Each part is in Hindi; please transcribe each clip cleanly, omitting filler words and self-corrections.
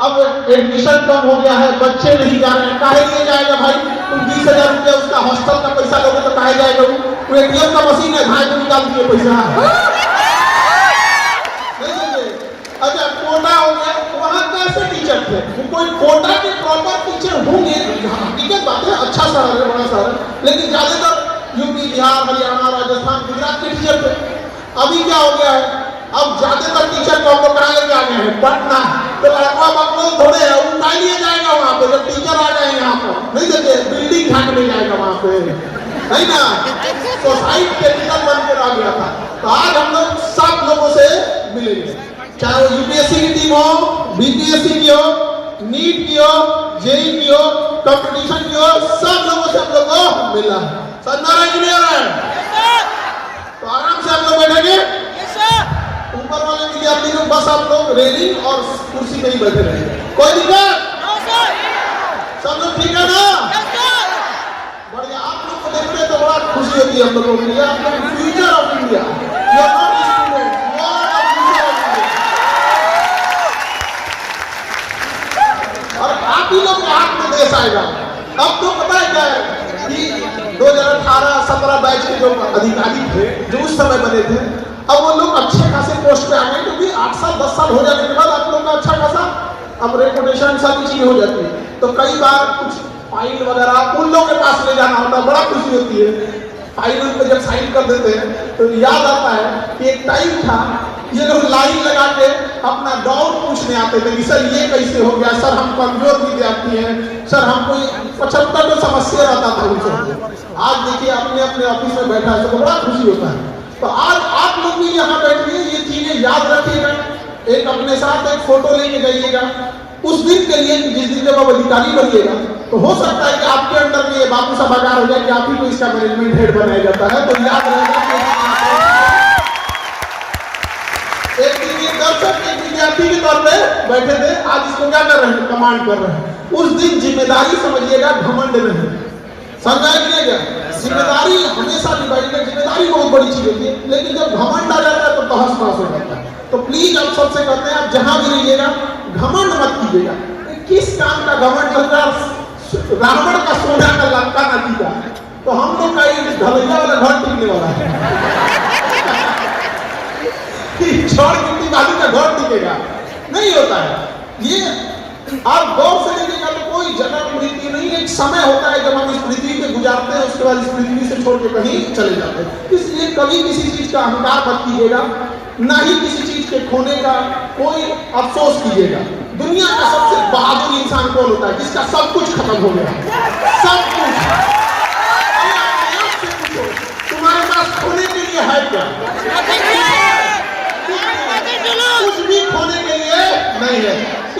अब एडमिशन कम हो गया है, बच्चे नहीं जा रहे हैं, काहे लिए जाएगा भाई? तुम 20,000 रुपया उसका हॉस्टल का पैसा लोगे तो काहे जाएगा? वो एटीएम का मशीन है, भाई को निकाल दिए पैसा नहीं देंगे। अच्छा कोटा हो गया, वहाँ कैसे टीचर थे? कोई कोटा के प्रॉपर टीचर होंगे, हकीकत बात है, अच्छा शहर है, बड़ा शहर है, लेकिन ज्यादातर यूपी, बिहार, हरियाणा, राजस्थान, गुजरात के टीचर थे। अभी क्या हो गया है? अब ज्यादातर टीचर को हम लोग कहाँ लेके आ गए हैं? पटना। तो लड़का बकलोल थोड़े है, वो कहाँ लिए जाएगा वहाँ पे? जब टीचर आ जाए यहाँ पर नहीं देते, बिल्डिंग ढांक में जाएगा वहाँ पे, है ना? सोसाइटी कैपिटल बन कर आ गया था। तो आज हम लोग सब लोगों से मिलेंगे, चाहे वो यूपीएससी की टीम हो, बीपीएससी की हो, नीट की हो, जेई की हो, कंपटीशन की हो, सब लोगों से हम लोग को मिला है। समझ रहे हैं? तो आराम से हम लोग बैठेंगे, ऊपर वाले विद्यार्थी लोग बस आप लोग रेलिंग और कुर्सी पे ही बैठे रहेंगे, कोई दिक्कत? सब लोग ठीक है ना? बढ़िया। आप लोग को देखते तो बड़ा खुशी होती है हम लोगों को, आप लोग फ्यूचर ऑफ इंडिया देश आएगा। अब तो पता है क्या है कि 2018-17 बैच के जो अधिकारी थे जो उस समय बने थे, अब वो लोग अच्छे खासे पोस्ट पे आ गए, क्योंकि 8 साल 10 साल हो जाने के बाद आप लोग का अच्छा खासा अब रेपुटेशन सारी चीजें हो जाती है। तो कई बार कुछ फाइल वगैरह उन लोगों के पास ले जाना होता है, बड़ा खुशी होती है। फाइल पे जब साइन कर देते हैं तो याद आता है कि एक टाइम था ये लोग लाइन लगा के अपना डाउट पूछने आते थे कि सर ये कैसे हो गया, सर हम कमजोर विद्यार्थी हैं, सर हमको 75 तो समस्या रहता था उनसे। आज देखिए अपने अपने ऑफिस में बैठा है तो बड़ा खुशी होता है। तो आज आप लोग भी यहाँ बैठिए, ये चीजें याद रखिएगा, एक अपने साथ एक फोटो लेके जाइएगा उस दिन के लिए, जिस दिन जब आप अधिकारी बनिएगा तो हो सकता है कि आपके अंदर में ये बापू सभागार हो जाए कि आप ही को इसका मैनेजमेंट हेड बनाया जाता है। तो याद रहेगा कि एक दिन ये दर्शक एक विद्यार्थी के तौर पे बैठे थे, आज इसको क्या कर रहे हैं, कमांड कर रहे हैं। उस दिन जिम्मेदारी समझिएगा, घमंड नहीं। समझाइएगा, जिम्मेदारी हमेशा निभाइएगा, जिम्मेदारी बहुत बड़ी चीज होती है, लेकिन जब घमंड आ जाता है तो तहस नहस हो जाता है। तो प्लीज आप सबसे कहते हैं, आप जहां भी रहिएगा घमंड मत कीजिएगा। किस काम का घमंड चल रहा है, रावण का सोना का लंका नदी का, तो हम लोग का ढलैया वाला घर टिकने वाला है छड़ मिट्टी बालू का घर टिकेगा नहीं होता है। ये आप गौर से देखिएगा तो कोई जन्म मृत्यु नहीं, एक समय होता है जब हम इस पृथ्वी पे गुजारते हैं, उसके बाद इस पृथ्वी से छोड़ के कहीं चले जाते हैं। इसलिए कभी किसी चीज का अहंकार मत कीजिएगा, ना ही किसी चीज के खोने का कोई अफसोस कीजिएगा। दुनिया का सबसे बहादुर इंसान कौन होता है, जिसका सब कुछ खत्म हो गया, सब कुछ। तुम्हारे पास खोने के लिए है क्या? कुछ भी खोने के लिए नहीं है।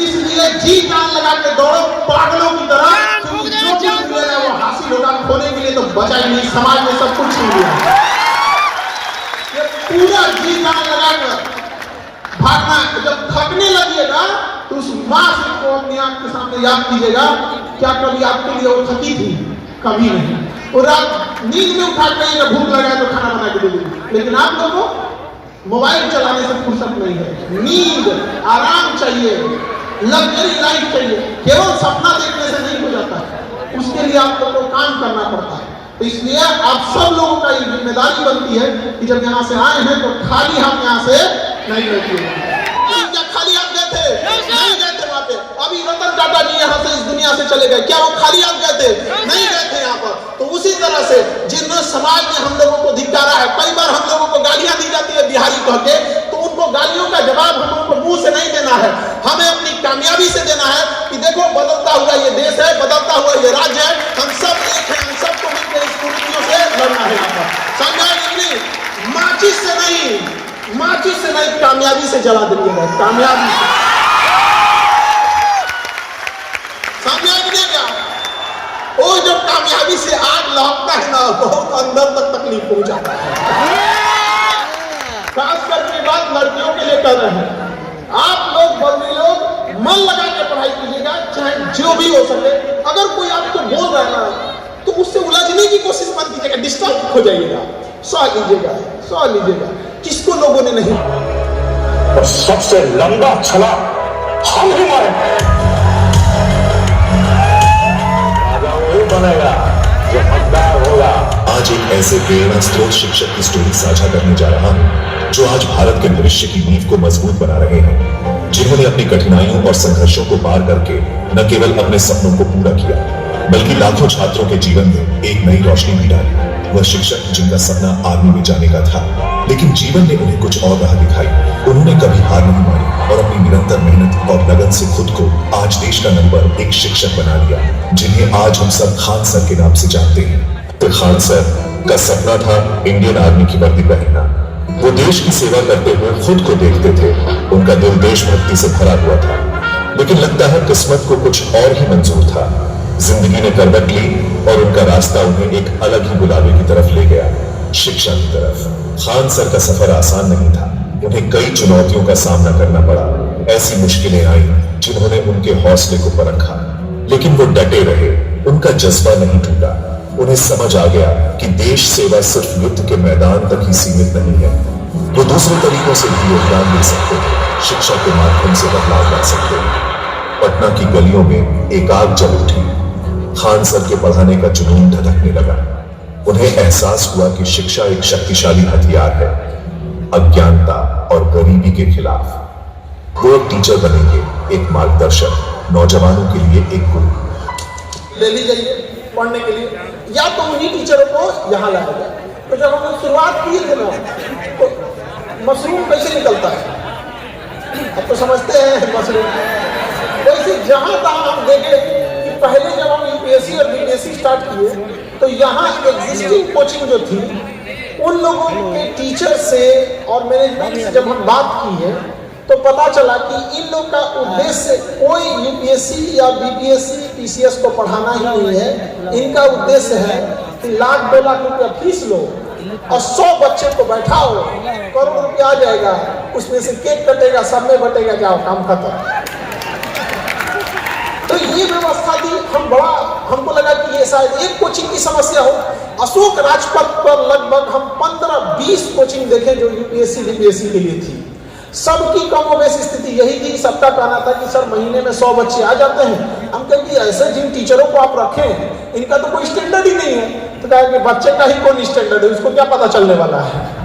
इसलिए जी जान लगा के दौड़ो पागलों की तरह, जो कुछ मिलेगा वो हासिल होगा। खोने के लिए तो बचा ही नहीं, समाज में सब कुछ छीन लिया। पूरा जी जान लगाकर भागना, जब थकने लगिएगा तो उस माँ से को अपनी आंख के सामने याद कीजिएगा, क्या कभी आपके लिए वो थकी थी? कभी नहीं। और आप नींद में उठा के भूख लगा तो खाना बना के दे देंगे, लेकिन आप लोगों को मोबाइल चलाने से फुर्सत नहीं है। नींद, आराम चाहिए, लग्जरी लाइफ चाहिए। केवल सपना देखने से नहीं हो जाता, उसके लिए आप लोगों को काम करना पड़ता है। तो इसलिए आप सब लोगों का ये जिम्मेदारी बनती है कि जब यहाँ से आए हैं तो खाली हम यहाँ से नहीं बैठे। क्या खाली हाथ गए थे? नहीं गए थे वहां पे। अभी रतन टाटा जी यहाँ से इस दुनिया से चले गए, क्या वो खाली हाथ गए थे? नहीं गए थे यहाँ पर। तो उसी तरह से जिन्होंने समाज में हम लोगों को धिक्कारा है, कई बार हम लोगों को गालियां दी जाती है बिहारी कह के, तो उनको गालियों का जवाब हम लोगों को मुंह से नहीं देना है, हमें अपनी कामयाबी से देना है कि देखो बदलता हुआ ये देश है, बदलता हुआ ये राज्य है, हम सब एक हैं, हम सबको मिलकर इस कुरीतियों से लड़ना है। यहाँ पर समझा नहीं, माचिस से नहीं, माचिस से नहीं, कामयाबी से जला देंगे, कामयाबी से। समझा नहीं क्या? वो जब कामयाबी से आग लहकता है ना, बहुत अंदर तक तकलीफ पहुंचाता है। खास करके बात लड़कियों के लिए कर रहे हैं। आप लोग बंदी लोग मन लगा के पढ़ाई कीजिएगा, चाहे जो भी हो सके। अगर कोई आपको बोल रहा है ना तो उससे उलझने की कोशिश मत कीजिएगा, डिस्टर्ब हो जाइएगा, सौ लीजिएगा। किसको लोगों ने नहीं, और सबसे लंबा छला हम ही मारे। बनेगा जो हकदार होगा। आज एक ऐसे प्रेरणा स्रोत शिक्षक की स्टोरी साझा करने जा रहा हूँ जो आज भारत के भविष्य की नींव को मजबूत बना रहे हैं, जिन्होंने अपनी कठिनाइयों और संघर्षों को पार करके न केवल अपने सपनों को पूरा किया बल्कि लाखों छात्रों के जीवन में एक नई रोशनी भी डाली। वह शिक्षक जिनका सपना आर्मी में जाने का था, लेकिन जीवन ने उन्हें कुछ और राह दिखाई। उन्होंने कभी हार नहीं मानी और अपनी निरंतर मेहनत और लगन से खुद को आज देश का नंबर एक शिक्षक बना लिया, जिन्हें आज हम सब खान सर के नाम से जानते हैं। तो खान सर का सपना था इंडियन आर्मी की वर्दी पहनना। वो देश की सेवा करते हुए खुद को देखते थे, उनका दिल देशभक्ति से भरा हुआ था, लेकिन लगता है किस्मत को कुछ और ही मंजूर था। जिंदगी ने करवट ली और उनका रास्ता उन्हें एक अलग ही बुलावे की तरफ ले गया, शिक्षा की तरफ। खान सर का सफर आसान नहीं था, उन्हें कई चुनौतियों का सामना करना पड़ा। ऐसी मुश्किलें आई जिन्होंने उनके हौसले को परखा, लेकिन वो डटे रहे, उनका जज्बा नहीं टूटा। उन्हें समझ आ गया कि देश सेवा सिर्फ युद्ध के मैदान तक ही सीमित नहीं है, वो दूसरे तरीकों से भी योगदान दे सकते हैं, शिक्षा के माध्यम से बदलाव ला सकते हैं। पटना की गलियों में एक आग जल उठी, खान सर के पढ़ाने का जुनून ढटकने लगा। उन्हें एहसास हुआ कि शिक्षा एक शक्तिशाली हथियार है, अज्ञानता और गरीबी के खिलाफ। वो एक टीचर बनेंगे, एक मार्गदर्शक, नौजवानों के लिए एक गुरु। ले ली जाइए पढ़ने के लिए, या तो उन्हीं टीचरों को यहाँ लाया जाए। तो जब हम लोग शुरुआत किए थे ना, तो मशरूम कैसे निकलता है, अब तो समझते हैं मशरूम। वैसे जहाँ तहाँ हम देखे कि पहले जब हम यूपीएससी और बीपीएससी स्टार्ट किए तो यहाँ एग्जिस्टिंग कोचिंग जो थी उन लोगों के टीचर से और मैनेजमेंट से जब हम बात की है तो पता चला कि इन लोग का उद्देश्य कोई यूपीएससी या बीपीएससी पीसीएस को पढ़ाना ही नहीं है। इनका उद्देश्य है कि लाख 2 लाख रुपया फीस लो और 100 बच्चे को बैठाओ, करोड़ रुपया आ जाएगा, उसमें से केक कटेगा, सब में बटेगा, जाओ काम खत्म। तो ये व्यवस्था थी। हमको लगा कि ये शायद एक कोचिंग की समस्या हो। अशोक राजपथ पर लगभग हम 15-20 कोचिंग देखे जो यूपीएससी बीपीएससी के लिए थी। सबकी कमोबेश स्थिति यही थी। सबका कहना था कि सर महीने में 100 बच्चे आ जाते हैं। हम कहें कि ऐसे जिन टीचरों को आप रखें इनका तो कोई स्टैंडर्ड ही नहीं है। तो कहा कि बच्चे का ही कौन स्टैंडर्ड है, उसको क्या पता चलने वाला है।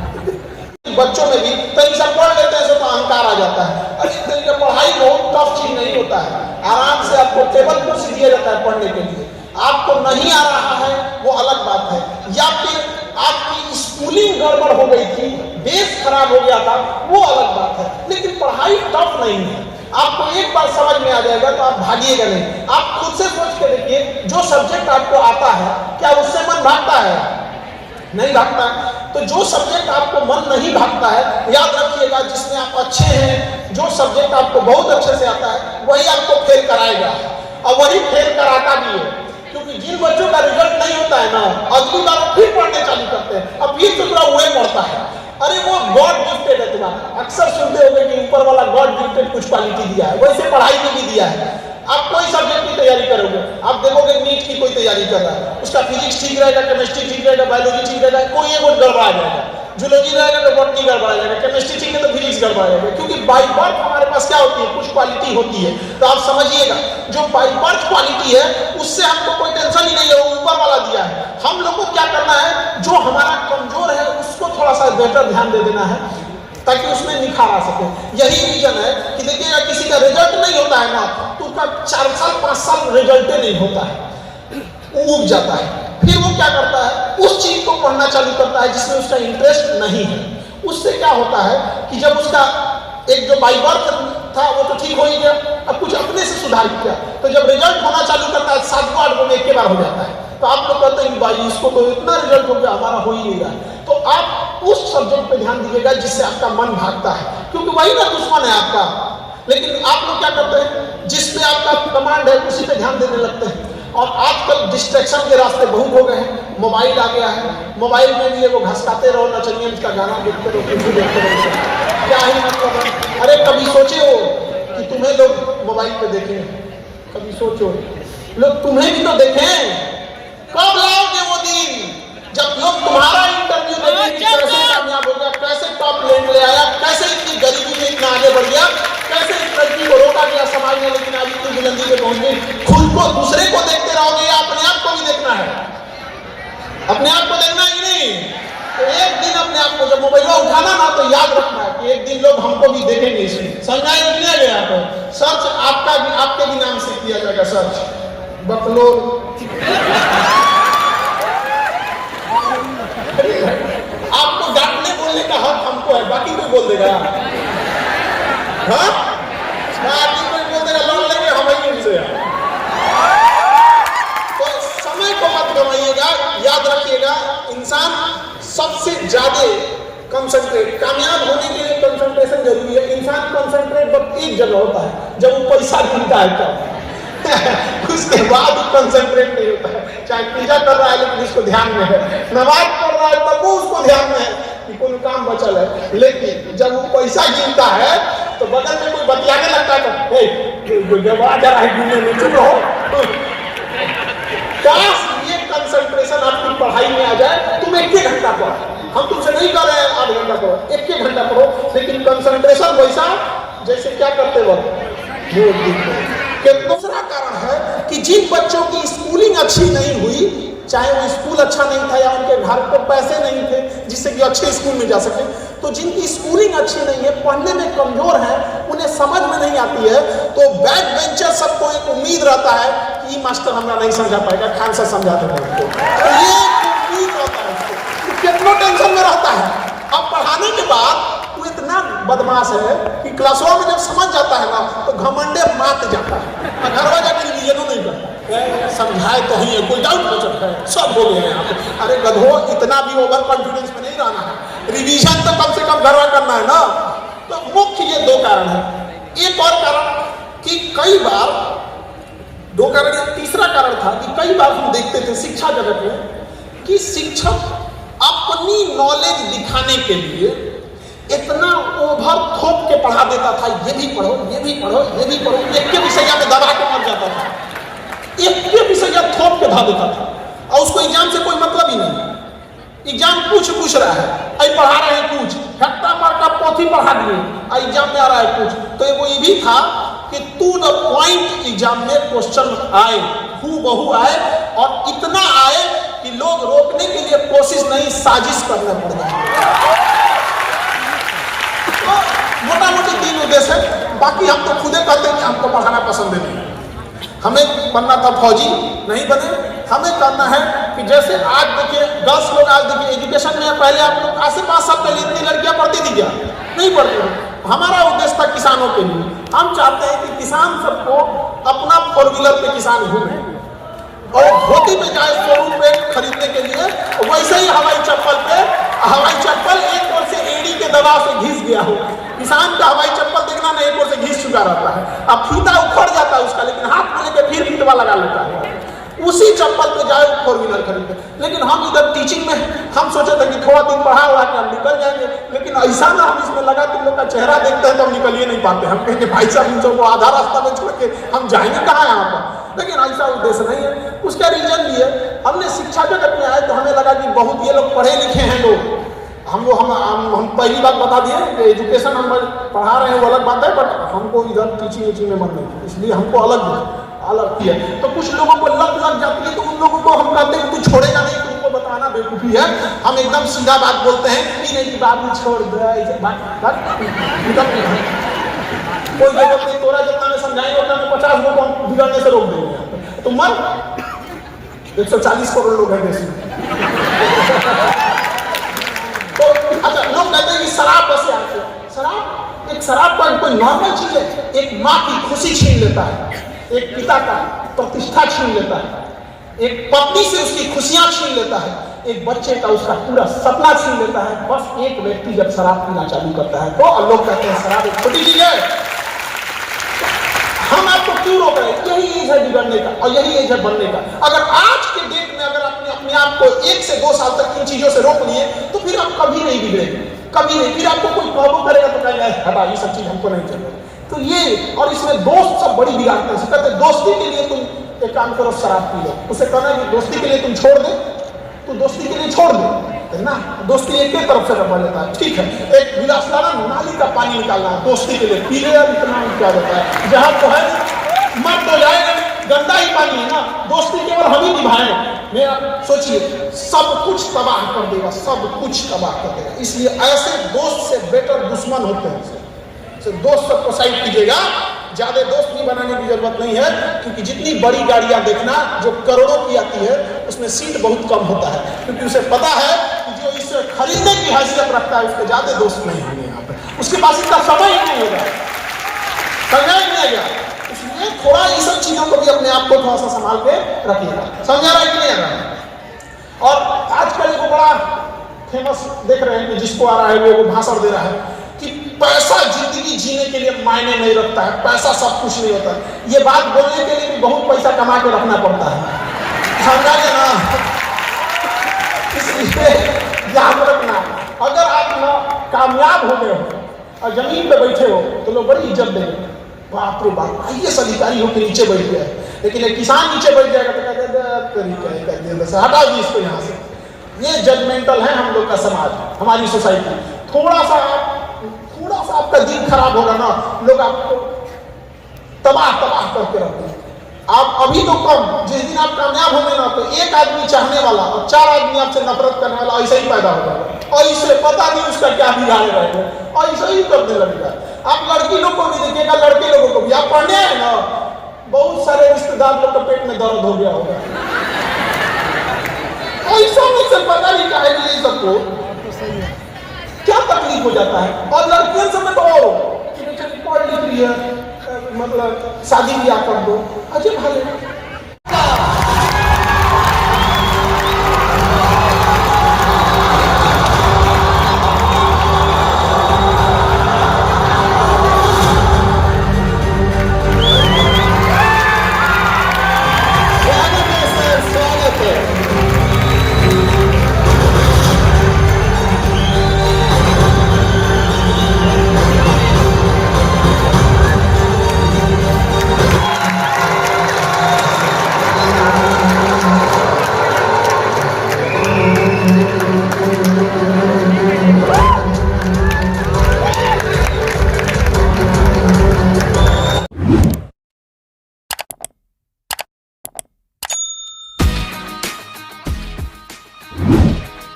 बच्चों में भी कहीं सब पढ़ लेते हैं तो अहंकार आ जाता है। अरे पढ़ाई बहुत टफ चीज नहीं होता है। आराम से आपको टेबल कुर्सी दिया जाता है पढ़ने के लिए। आपको नहीं आ रहा है वो अलग बात है, या फिर आपकी स्कूलिंग गड़बड़ हो गई थी, बेस खराब हो गया था, वो अलग बात है। लेकिन पढ़ाई टफ नहीं है। आपको एक बार समझ में आ जाएगा तो आप भागिएगा नहीं। आप खुद से सोच के देखिए, जो सब्जेक्ट आपको आता है क्या उससे मन भागता है? नहीं भागता। तो जो सब्जेक्ट आपको मन नहीं भागता है, याद रखिएगा, जिसमें आप अच्छे हैं, जो सब्जेक्ट आपको बहुत अच्छे से आता है वही आपको फेल कराएगा और वही फेल कराता भी है। क्योंकि जिन बच्चों का रिजल्ट नहीं होता है ना, अगली बार फिर पढ़ने चालू करते हैं, अब फिर तो थोड़ा वही पढ़ता है। अरे वो गॉड गिफ्टेड है तुम्हारा। अक्सर सुनते होंगे कि ऊपर वाला गॉड गिफ्टेड कुछ क्वालिटी दिया है, वैसे पढ़ाई में भी दिया है। आप कोई सब्जेक्ट की तैयारी करोगे, आप देखोगे नीट की कोई तैयारी कर रहा है, उसका फिजिक्स ठीक रहेगा, केमिस्ट्री ठीक रहेगा, बायोलॉजी ठीक रहेगा, कोई एक गड़बड़ा जाएगा। जूलॉजी रहेगा तो बॉटनी गड़बड़ा जाएगा, केमिस्ट्री ठीक है तो फिजिक्स गड़बड़ा जाएगा। क्योंकि बाई बर्थ हमारे पास क्या होती है, कुछ क्वालिटी होती है। तो आप समझिएगा, जो बाई बर्थ क्वालिटी है उससे हमको कोई टेंशन ही नहीं है, वो ऊपर वाला दिया है। हम लोग को क्या करना है, जो हमारा कमजोर है उसको थोड़ा सा बेटर ध्यान दे देना है ताकि उसमें निखार आ सके। यही रीजन है कि देखिएगा, किसी का रिजल्ट नहीं होता है ना तो उसका 4 साल 5 साल रिजल्ट नहीं होता है, वो उब जाता है। फिर वो क्या करता है, उस चीज को पढ़ना चालू करता है जिसमें उसका इंटरेस्ट नहीं है। उससे क्या होता है कि जब उसका एक जो बाई बर्थ था वो तो ठीक हो ही गया, अब कुछ अपने से सुधार किया, तो जब रिजल्ट होना चालू करता है 7-8 में एक बार हो जाता है। तो आप लोग कहते हैं भाई इसको तो इतना रिजल्ट हो गया, हमारा हो ही नहीं रहा। तो आप उस सब्जेक्ट पे ध्यान दीजिएगा जिससे आपका मन भागता है, क्योंकि वही ना दुश्मन है आपका। लेकिन आप लोग क्या करते हैं, जिस पे आपका कमांड है उसी पे ध्यान देने लगते हैं। और आजकल डिस्ट्रैक्शन के रास्ते बहुत हो गए हैं। मोबाइल आ गया है, मोबाइल में भी वो घसकाते रहो, नचनियंस का गाना देखते रहो, कुछ भी देखते रहो, क्या ही मतलब है। अरे कभी सोचे हो कि तुम्हें लोग मोबाइल पे देखें? कभी सोचो लोग तुम्हें भी तो देखें। कब लाओगे वो दिन जब लोग तुम्हारा इंटरव्यू देखेंगे, कैसे कामयाब हो गया, कैसे टॉप रैंक ले आया, कैसे इतनी गरीबी में इतना आगे बढ़ गया, कैसे इस लड़की को रोका गया समाज में लेकिन आज इतनी बुलंदी पे पहुंच गई। खुद को दूसरे को देखते रहोगे या अपने आप को भी देखना है? अपने आप को देखना ही नहीं। तो एक दिन अपने आप को जब मोबाइल उठाना ना तो याद रखना है कि एक दिन लोग हमको भी देखेंगे। इसमें समझाए किया गया आपको, सर्च आपका भी, आपके भी नाम से किया जाएगा सर्च। बकलोल आपको डांटने बोलने का हक हमको है, बाकी कोई बोल देगा। हाँ, बाकी कोई बोल देगा, लड़ लेंगे हम ही उनसे। तो समय को मत गवाइएगा। याद रखिएगा, इंसान सबसे ज्यादा कंसंट्रेट, कामयाब होने के लिए कंसंट्रेशन जरूरी है। इंसान कंसंट्रेट बस एक जगह होता है, जब वो पैसा गिनता है तब उसके बाद कंसंट्रेट नहीं होता है। चाहे पूजा कर रहा है लेकिन इसको ध्यान में है, नमाज पढ़ रहा है तब वो उसको ध्यान में है कि कोई काम बचल है। लेकिन जब वो पैसा गिनता है तो बगल में कोई बतियाने लगता है, जब जा रहा है घूमने में, चुप रहो। काश ये कंसंट्रेशन आपकी पढ़ाई में आ जाए। तुम 1 घंटा पढ़ो, हम तुमसे नहीं कर रहे हैं 8 घंटा पढ़ो, 1 घंटा पढ़ो, लेकिन कंसंट्रेशन वैसा जैसे क्या करते वक्त। दूसरा कारण है कि कि जिन बच्चों की स्कूलिंग अच्छी नहीं हुई, चाहे वो स्कूल अच्छा नहीं था या उनके घर को पैसे नहीं थे जिससे कि अच्छे स्कूल में जा सके, तो जिनकी स्कूलिंग अच्छी नहीं है, पढ़ने में कमजोर है, उन्हें समझ में नहीं आती है, तो बैक बेंचर सबको एक उम्मीद रहता है कि मास्टर हमरा नहीं समझा पाएगा, खान से समझा देगा उसको। तो ये उम्मीद होता है उसको, कितना टेंशन में रहता है। अब पढ़ाने के बाद वो इतना बदमाश है कि क्लासों में जब समझ जाता है ना तो घमंडे मात जाता है, घरवा जाकर रिवीजन नहीं करता, समझाए तो ही है, कोई डाउट हो सकता है, सब हो गया यहाँ पे। अरे गधो, इतना भी ओवर कॉन्फिडेंस में नहीं रहना है, रिवीजन तो कम से कम घरवा करना है ना। तो मुख्य ये दो कारण है। एक और कारण कि कई बार, दो कारण, तीसरा कारण था कि कई बार हम देखते थे शिक्षा जगत में कि शिक्षक अपनी नॉलेज दिखाने के लिए इतना ओवर थोप के पढ़ा देता था, ये भी पढ़ो, ये भी पढ़ो, ये भी पढ़ो, एक के विषय में दबा के मर जाता था, एक के विषय थोप के धा देता था, और उसको एग्जाम से कोई मतलब ही नहीं। एग्जाम पूछ रहा है, आई पढ़ा रहे हैं कुछ, हट्टा मार का पोथी पढ़ा दिए, एग्जाम में आ रहा है कुछ। तो वो ये भी था कि टू द पॉइंट एग्जाम में क्वेश्चन आए, हूबहू आए, और इतना आए कि लोग रोकने के लिए कोशिश नहीं, साजिश करना पड़ जाए। तो मोटा मोटी 3 उद्देश्य है। बाकी हम तो खुदे कहते हैं कि हमको पढ़ाना पसंद नहीं, हमें बनना था फौजी, नहीं बने। हमें करना है कि जैसे आज देखिए 10 लोग, आज देखिए एजुकेशन में पहले आप लोग आज से 5 साल पहले इतनी लड़कियां पढ़ती थी क्या? नहीं पढ़ती थी। हमारा उद्देश्य था किसानों के लिए, हम चाहते हैं कि किसान सबको अपना 4 व्हीलर पे किसान घूमे और धोती पे जाए शोरूम पे खरीदने के लिए, वैसे ही हवाई चप्पल एक ओर से एड़ी के दबाव से घिस गया हो। किसान का हवाई चप्पल देखना ना, एक ओर से घिस चुका रहता है, अब फीता उखड़ जाता है उसका, लेकिन हाथ में लेके फिर फीतवा लगा लेता है, उसी चप्पल पे जाए 4 व्हीलर खरीदे। लेकिन हम इधर टीचिंग में हम सोचे थे कि थोड़ा दिन पढ़ा हुआ कि हम निकल जाएंगे, लेकिन ऐसा ना हम इसमें लगा, तुम लोग का चेहरा देखते हैं तो हम निकल ही नहीं पाते। हम कहेंगे भाई साहब इन सबको आधा रास्ता में छोड़ के हम जाएंगे कहाँ यहाँ पर, लेकिन ऐसा उद्देश्य नहीं है। उसका रीजन भी है, हमने शिक्षा जगत में आए तो हमें लगा कि बहुत ये लोग पढ़े लिखे हैं लोग, हम पहली बात बता दिए कि एजुकेशन हम पढ़ा रहे हैं वो अलग बात है, बट हमको इधर टीचिंग में मन नहीं, इसलिए हमको अलग किया। तो कुछ लोगों को लग जाती है, तो उन लोगों को हम कहते हैं तू छोड़ेगा नहीं, तुमको बताना बेवकूफी है। हम एकदम सीधा बात बोलते हैं कि नहीं कि बात छोड़ दे, कोई जरूरत नहीं, तोरा जितना में समझाएंगे उतना में 50 लोग हम बिगड़ने से रोक देंगे। तो मर 140 करोड़ लोग हैं देश में। तो अच्छा, लोग कहते हैं कि शराब बस आते हैं, शराब कोई नॉर्मल चीज है। एक माँ की खुशी छीन लेता है, एक पिता का प्रतिष्ठा छीन लेता है, एक पत्नी से उसकी खुशियां छीन लेता है, एक बच्चे का उसका पूरा सपना छीन लेता है। बस एक व्यक्ति जब शराब पीना चालू करता है तो लोग कहते हैं शराब एक छोटी चीज है। हम आपको क्यों रोक रहे हैं? यही एज है बिगड़ने का और यही एज है बनने का। अगर आज के डेट में अगर आपने अपने आप को 1 से 2 साल तक इन चीजों से रोक लिए तो फिर आप कभी नहीं बिगड़ेंगे, कभी नहीं। फिर आपको कोई प्रॉब्लम करेगा तो कहेगा हटा, ये सब चीज हमको नहीं चाहिए। तो ये, और इसमें दोस्त सब बड़ी बिगाड़ते हैं। कहते दोस्ती के लिए तुम एक काम करो, शराब पी लो। उसे कहना कि दोस्ती के लिए तुम छोड़ दे, तो दोस्ती के लिए छोड़ दे ना, दोस्ती एक ही तरफ से रखा जाता है। ठीक है, एक गिलास लाना, नाली का पानी निकालना है दोस्ती के लिए, पी ले यार, इतना क्या होता है, जहां तो है मर तो जाएगा, गंदा ही पानी है ना। दोस्ती केवल हम ही निभाएंगे। मेरा सोचिए, सब कुछ तबाह कर देगा, सब कुछ तबाह कर देगा। इसलिए ऐसे दोस्त से बेटर दुश्मन होते हैं। दोस्त सबको साइड कीजिएगा, ज्यादा दोस्त भी बनाने की जरूरत नहीं है, क्योंकि जितनी बड़ी गाड़ियां देखना जो करोड़ों की आती है उसमें सीट बहुत कम होता है, क्योंकि उसे पता है कि जो इसे खरीदने की हैसियत रखता है उसके ज्यादा दोस्त नहीं होंगे यहाँ पे, उसके पास इतना समय ही नहीं होगा, समझा ही नहीं आएगा। इसलिए थोड़ा इन सब चीजों को भी अपने आप को थोड़ा सा संभाल के रखिएगा। समझा रहा है कि नहीं आ रहा है? और आजकल एक बड़ा फेमस देख रहे हैं कि जिसको आ रहा है वो भाषण दे रहा है कि पैसा जिंदगी जीने के लिए मायने नहीं रखता है, पैसा सब कुछ नहीं होता है। ये बात बोलने के लिए भी बहुत पैसा कमा के रखना पड़ता है, समझा ना। इसलिए याद रखना, अगर आप ना कामयाब हो गए हो और जमीन पे बैठे हो तो लोग बड़ी इज्जत देंगे, बाप रे बाप आईएएस अधिकारी हो के नीचे बैठ गया है। लेकिन एक किसान नीचे बैठ जाएगा तो कहते हटा दी इसको यहाँ से। ये जजमेंटल है हम लोग का समाज, हमारी सोसाइटी। थोड़ा सा आपका दिन खराब होगा ना, लोग आपको तबाह करके रखते हैं। आप अभी तो कम, जिस दिन आप कामयाब होंगे ना तो एक आदमी चाहने वाला और 4 आदमी आपसे नफरत करने वाला ऐसे ही पैदा हो जाएगा, और इससे पता नहीं उसका क्या बिगाड़े रहेगा, और ऐसे ही करने लगेगा। आप लड़की लोग को भी देखिएगा, लड़के लोगों को भी, आप पढ़ने आए ना, बहुत सारे रिश्तेदार लोग के पेट में दर्द हो गया होगा, ऐसा में से पता नहीं क्या है ये सबको क्या तकलीफ हो जाता है। और लड़कियों समय तो और पढ़ लिख रही है, मतलब शादी ब्याह कर दो, अजय भाई